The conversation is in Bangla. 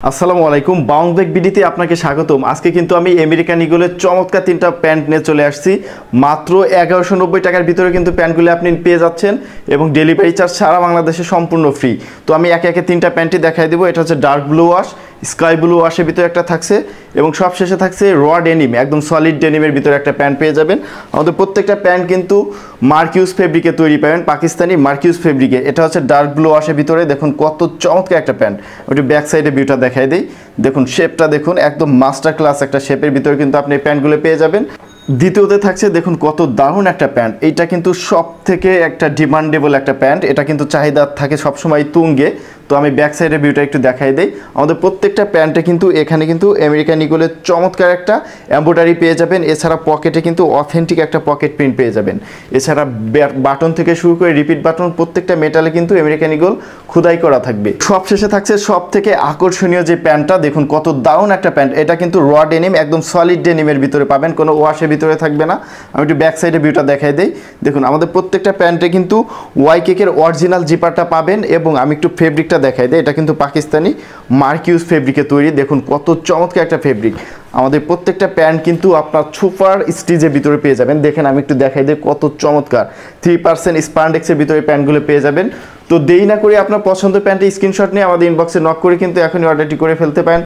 আসসালামু আলাইকুম বাউন্স ব্যাক বিডিতে আপনাকে স্বাগতম। আজকে কিন্তু আমি আমেরিকান ইগলের চমৎকার তিনটা প্যান্ট নিয়ে চলে আসছি। মাত্র 1190 টাকার ভিতরে কিন্তু প্যান্টগুলো আপনি পেয়ে যাচ্ছেন এবং ডেলিভারি চার্জ সারা বাংলাদেশে সম্পূর্ণ ফ্রি। তো আমি একে একে তিনটা প্যান্টই দেখাই দেবো। এটা হচ্ছে dark blue wash, sky blue ওয়াশের ভিতরে একটা থাকছে এবং সবশেষে থাকছে র ডেনিম, একদম সলিড ডেনিমের ভিতরে একটা প্যান্ট পেয়ে যাবেন। আমাদের প্রত্যেকটা প্যান্ট কিন্তু মার্কিউস ফেব্রিকে তৈরি পাবেন, পাকিস্তানি মার্কিউস ফেব্রিকে। এটা হচ্ছে ডার্ক ব্লু ওয়াশের ভিতরে, দেখুন কত চমৎকার একটা প্যান্ট। ওইটা ব্যাক সাইডে ভিউটা দেখাই দিই, দেখুন শেপটা দেখুন, একদম মাস্টার ক্লাস একটা শেপের ভিতরে কিন্তু আপনি এই প্যান্টগুলো পেয়ে যাবেন। দ্বিতীয়তে থাকছে দেখুন কত দারুণ একটা প্যান্ট। এইটা কিন্তু সব থেকে একটা ডিমান্ডেবল একটা প্যান্ট, এটা কিন্তু চাহিদা থাকে সবসময় তুঙ্গে। তো আমি ব্যাক সাইডের ভিউটা একটু দেখাই দিই। আমাদের প্রত্যেকটা প্যান্টে কিন্তু এখানে কিন্তু আমেরিকান ইগলের চমৎকার একটা এমব্রয়ডারি পেয়ে যাবেন। এছাড়া পকেটে কিন্তু অথেন্টিক একটা পকেট প্রিন্ট পেয়ে যাবেন। এছাড়া বাটন থেকে শুরু করে রিপিট বাটন প্রত্যেকটা মেটালে কিন্তু আমেরিকান ইগল খোদাই করা থাকবে। সবশেষে থাকছে সব থেকে আকর্ষণীয় যে প্যান্টটা, দেখুন কত দারুণ একটা প্যান্ট। এটা কিন্তু র ডেনিম, একদম সলিড ডেনিমের ভিতরে পাবেন, কোনো ওয়াশের ভিতরে থাকবে না। আমি একটু ব্যাক সাইডে ভিউটা দেখাই দিই। দেখুন আমাদের প্রত্যেকটা প্যান্টে কিন্তু ওয়াই কেকের অরিজিনাল জিপারটা পাবেন এবং আমি একটু ফেব্রিকটা দেখাই দিই। এটা কিন্তু পাকিস্তানি মার্কিউস ফেব্রিকে তৈরি, দেখুন কত চমৎকার একটা ফেব্রিক। আমাদের প্রত্যেকটা প্যান্ট কিন্তু আপনার সুপার স্টিচের ভিতরে পেয়ে যাবেন। দেখেন আমি একটু দেখাই দিই কত চমৎকার 3% স্পান্ডেক্সের ভিতরে প্যান্টগুলো পেয়ে যাবেন। তো দেরি না করে আপনার পছন্দের প্যান্টে স্ক্রিনশট নিয়ে আমাদের ইনবক্সে নক করে কিন্তু এখনই অর্ডারটি করে ফেলতে পারেন।